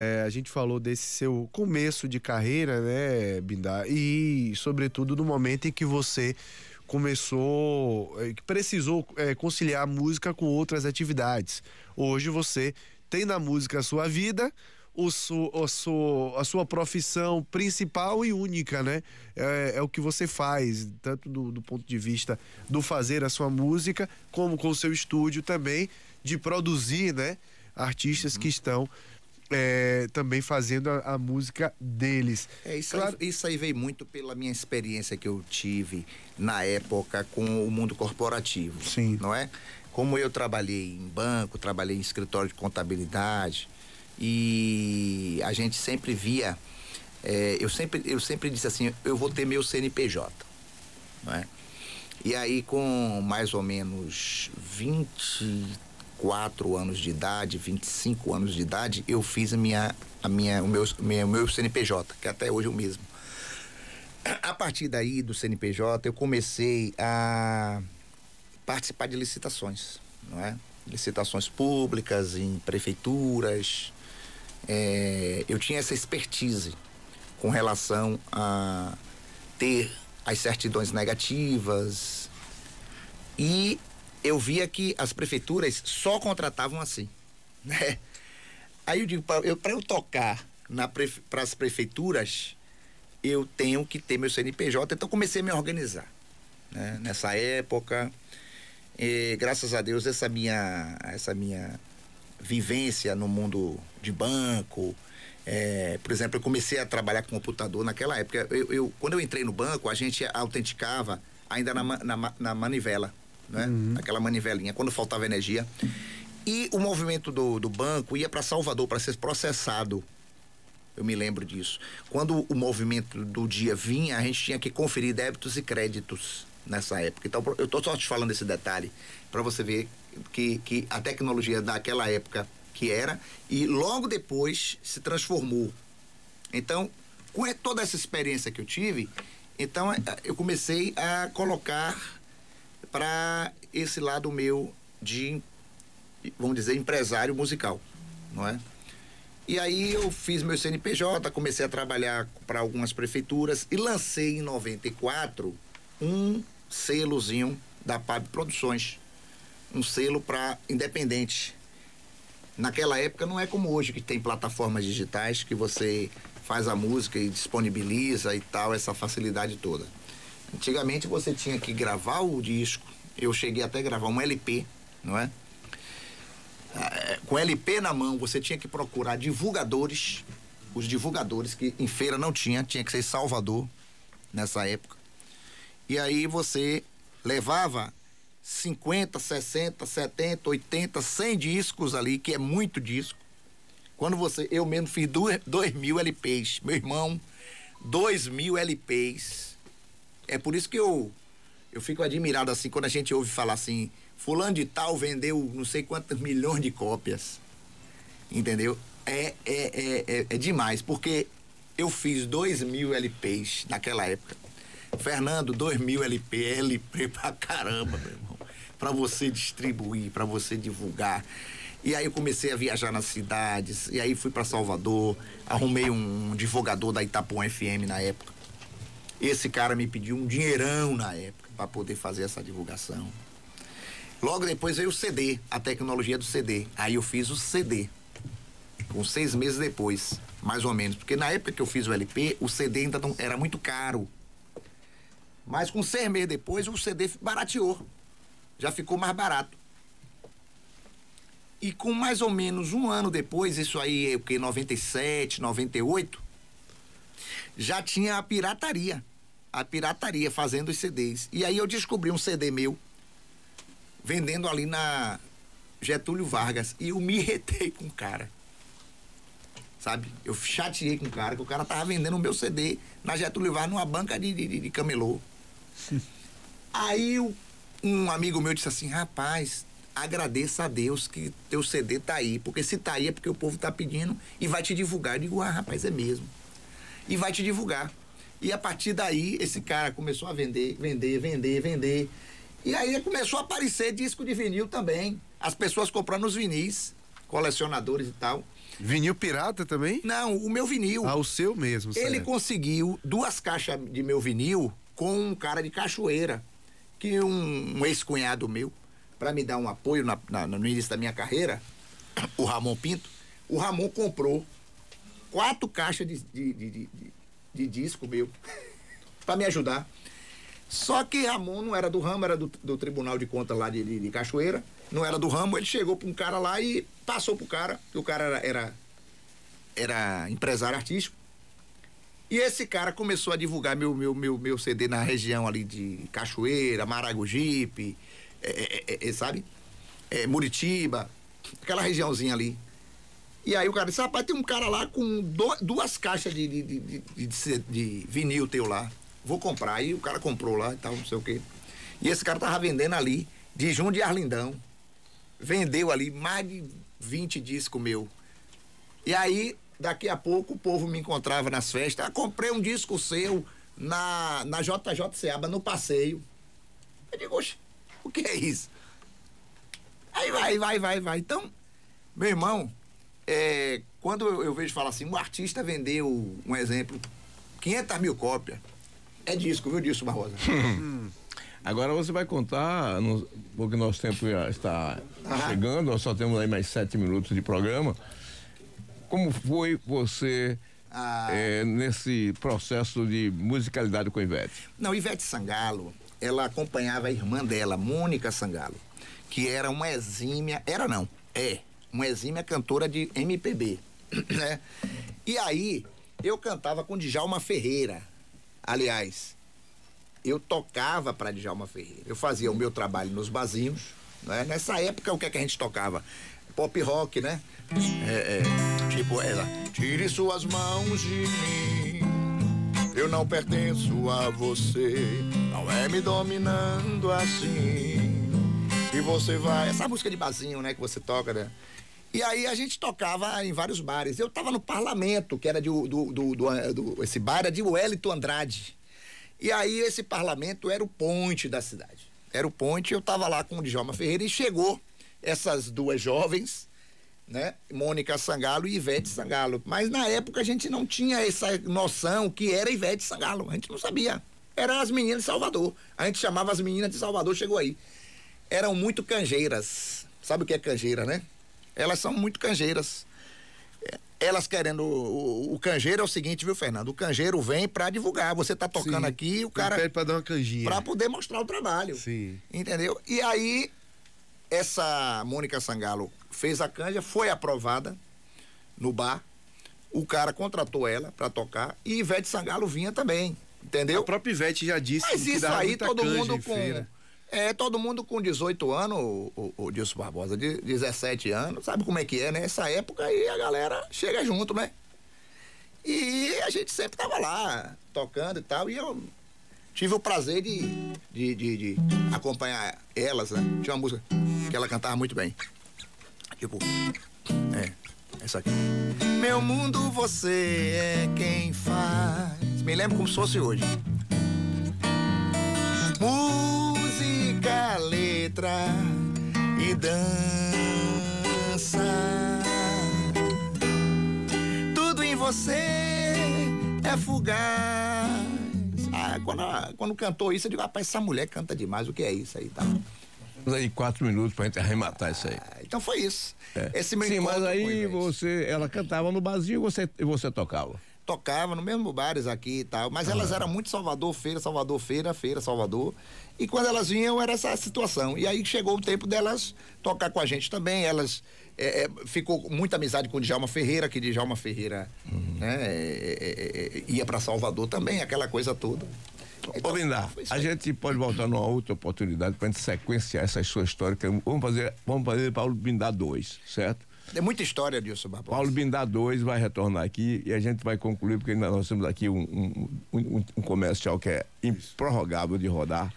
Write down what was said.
A gente falou desse seu começo de carreira, né, Bindá? E, sobretudo, no momento em que você começou, que precisou, conciliar a música com outras atividades. Hoje você tem na música a sua vida, a sua profissão principal e única, né? É o que você faz, tanto do ponto de vista do fazer a sua música, como com o seu estúdio também, de produzir, né? Artistas que estão também fazendo a música deles. Claro. Isso aí veio muito pela minha experiência que eu tive na época com o mundo corporativo. Sim. Não é? Como eu trabalhei em banco, trabalhei em escritório de contabilidade e a gente sempre via, eu sempre disse assim, eu vou ter meu CNPJ, não é? E aí com mais ou menos 24 anos de idade, 25 anos de idade, eu fiz o meu CNPJ, que até hoje é o mesmo. A partir daí do CNPJ, eu comecei a participar de licitações, não é? Licitações públicas, em prefeituras. Eu tinha essa expertise com relação a ter as certidões negativas e eu via que as prefeituras só contratavam assim, né? Aí eu digo, para eu tocar para as prefeituras, eu tenho que ter meu CNPJ, então comecei a me organizar, né? Nessa época, graças a Deus, essa minha vivência no mundo de banco, por exemplo, eu comecei a trabalhar com computador naquela época. Quando eu entrei no banco, a gente autenticava ainda na manivela, né? Aquela manivelinha, quando faltava energia. E o movimento do banco ia para Salvador para ser processado. Eu me lembro disso. Quando o movimento do dia vinha, a gente tinha que conferir débitos e créditos nessa época. Então, eu tô só te falando esse detalhe para você ver que a tecnologia daquela época que era, e logo depois se transformou. Então, com toda essa experiência que eu tive, então eu comecei a colocar para esse lado meu de, vamos dizer, empresário musical, não é? E aí eu fiz meu CNPJ, comecei a trabalhar para algumas prefeituras e lancei em 94 um selozinho da PAB Produções, um selo para independente. Naquela época não é como hoje, que tem plataformas digitais que você faz a música e disponibiliza e tal, essa facilidade toda. Antigamente você tinha que gravar o disco, eu cheguei até a gravar um LP, não é? Com LP na mão, você tinha que procurar divulgadores, os divulgadores que em feira não tinha que ser Salvador nessa época. E aí você levava 50, 60, 70, 80, 100 discos ali, que é muito disco. Eu mesmo fiz 2.000 LPs, meu irmão, 2.000 LPs. É por isso que eu fico admirado assim, quando a gente ouve falar assim, fulano de tal vendeu não sei quantos milhões de cópias, entendeu? É demais, porque eu fiz 2.000 LPs naquela época. Fernando, 2.000 LP pra caramba, meu irmão, pra você distribuir, pra você divulgar. E aí eu comecei a viajar nas cidades, e aí fui pra Salvador, arrumei um divulgador da Itapuã FM na época. Esse cara me pediu um dinheirão na época pra poder fazer essa divulgação. Logo depois veio o CD, a tecnologia do CD. Aí eu fiz o CD, com 6 meses depois, mais ou menos, porque na época que eu fiz o LP, o CD ainda não era muito caro. Mas com 6 meses depois, o CD barateou. Já ficou mais barato. E com mais ou menos um ano depois, isso aí é o que? 97, 98, já tinha a pirataria. A pirataria fazendo os CDs. E aí eu descobri um CD meu, vendendo ali na Getúlio Vargas. E eu me irritei com o cara. Sabe? Eu chateei com o cara, que o cara tava vendendo o meu CD na Getúlio Vargas, numa banca de camelô. Aí um amigo meu disse assim, rapaz, agradeça a Deus que teu CD tá aí, porque se tá aí é porque o povo tá pedindo e vai te divulgar. Eu digo, rapaz, é mesmo. E vai te divulgar. E a partir daí, esse cara começou a vender. E aí começou a aparecer disco de vinil também. As pessoas comprando os vinis, colecionadores e tal. Vinil pirata também? Não, o meu vinil. Ah, o seu mesmo, Ele certo. conseguiu 2 caixas de meu vinil com um cara de Cachoeira, que um ex-cunhado meu, para me dar um apoio no início da minha carreira, o Ramon Pinto. O Ramon comprou 4 caixas de disco meu para me ajudar. Só que Ramon não era do ramo, era do Tribunal de Contas lá de Cachoeira, não era do ramo. Ele chegou para um cara lá e passou pro cara, que o cara era empresário artístico. E esse cara começou a divulgar meu CD na região ali de Cachoeira, Maragogipe, sabe? Muritiba, aquela regiãozinha ali. E aí o cara disse, rapaz, tem um cara lá com 2 caixas de vinil teu lá. Vou comprar. Aí o cara comprou lá e tal, não sei o quê. E esse cara tava vendendo ali, de Junho de Arlindão. Vendeu ali mais de 20 discos meu. E aí, daqui a pouco, o povo me encontrava nas festas. Ah, comprei um disco seu na JJ Seaba, no passeio. Eu digo, oxe, o que é isso? Aí vai. Então, meu irmão, quando eu vejo falar assim, um artista vendeu, um exemplo, 500 mil cópias, é disco, viu, Dilson Barbosa? Agora você vai contar, porque nosso tempo já está chegando, nós só temos aí mais 7 minutos de programa. Como foi você nesse processo de musicalidade com Ivete? Não, Ivete Sangalo, ela acompanhava a irmã dela, Mônica Sangalo, que era uma exímia, uma exímia cantora de MPB, né? E aí, eu cantava com Djalma Ferreira. Aliás, eu tocava para Djalma Ferreira. Eu fazia o meu trabalho nos barzinhos, né? Nessa época, o que é que a gente tocava? Pop rock, né? Tipo ela. Tire suas mãos de mim, eu não pertenço a você, não é me dominando assim, e você vai... Essa música de barzinho, né? Que você toca, né? E aí a gente tocava em vários bares. Eu tava no Parlamento, que era esse bar era de Wellington Andrade. E aí esse Parlamento era o ponte da cidade. Era o ponte, eu tava lá com o Djalma Ferreira e chegou essas 2 jovens, né? Mônica Sangalo e Ivete Sangalo. Mas na época a gente não tinha essa noção que era Ivete Sangalo. A gente não sabia. Eram as meninas de Salvador. A gente chamava as meninas de Salvador, chegou aí. Eram muito canjeiras. Sabe o que é canjeira, né? Elas são muito canjeiras. Elas querendo... O canjeiro é o seguinte, viu, Fernando? O canjeiro vem pra divulgar. Você tá tocando aqui, o cara... pede pra dar uma canjinha. Pra poder mostrar o trabalho. Sim. Entendeu? E aí, essa Mônica Sangalo fez a canja, foi aprovada no bar. O cara contratou ela pra tocar. E Ivete Sangalo vinha também. Entendeu? A própria Ivete já disse Mas que isso dava aí, muita todo canja mundo em com... feira. todo mundo com 18 anos, o Dilson Barbosa, de 17 anos, sabe como é que é, né? Essa época aí a galera chega junto, né? E a gente sempre tava lá, tocando e tal, e eu tive o prazer de acompanhar elas, né? Tinha uma música que ela cantava muito bem. Tipo, essa aqui. Meu mundo, você é quem faz. Me lembro como se fosse hoje. Música, letra e dança, tudo em você é fugaz. Quando cantou isso, eu digo, rapaz, essa mulher canta demais, o que é isso aí, tá? Temos aí 4 minutos pra gente arrematar isso aí. Então foi isso. Esse meu Sim, mas encontro com aí Ivete. ela cantava no barzinho e você tocava? Tocava no mesmo bares aqui e tal, mas elas eram muito Salvador, feira, Salvador. E quando elas vinham, era essa situação. E aí chegou o tempo delas tocar com a gente também. Elas ficou muita amizade com o Djalma Ferreira, que Djalma Ferreira ia para Salvador também, aquela coisa toda. Então, Bindá, a gente pode voltar numa outra oportunidade pra gente sequenciar essa sua história. Vamos fazer Paulo Bindá 2, certo? É muita história, Dilson Barbosa. Paulo Bindá 2 vai retornar aqui e a gente vai concluir, porque nós temos aqui um comercial que é improrrogável de rodar.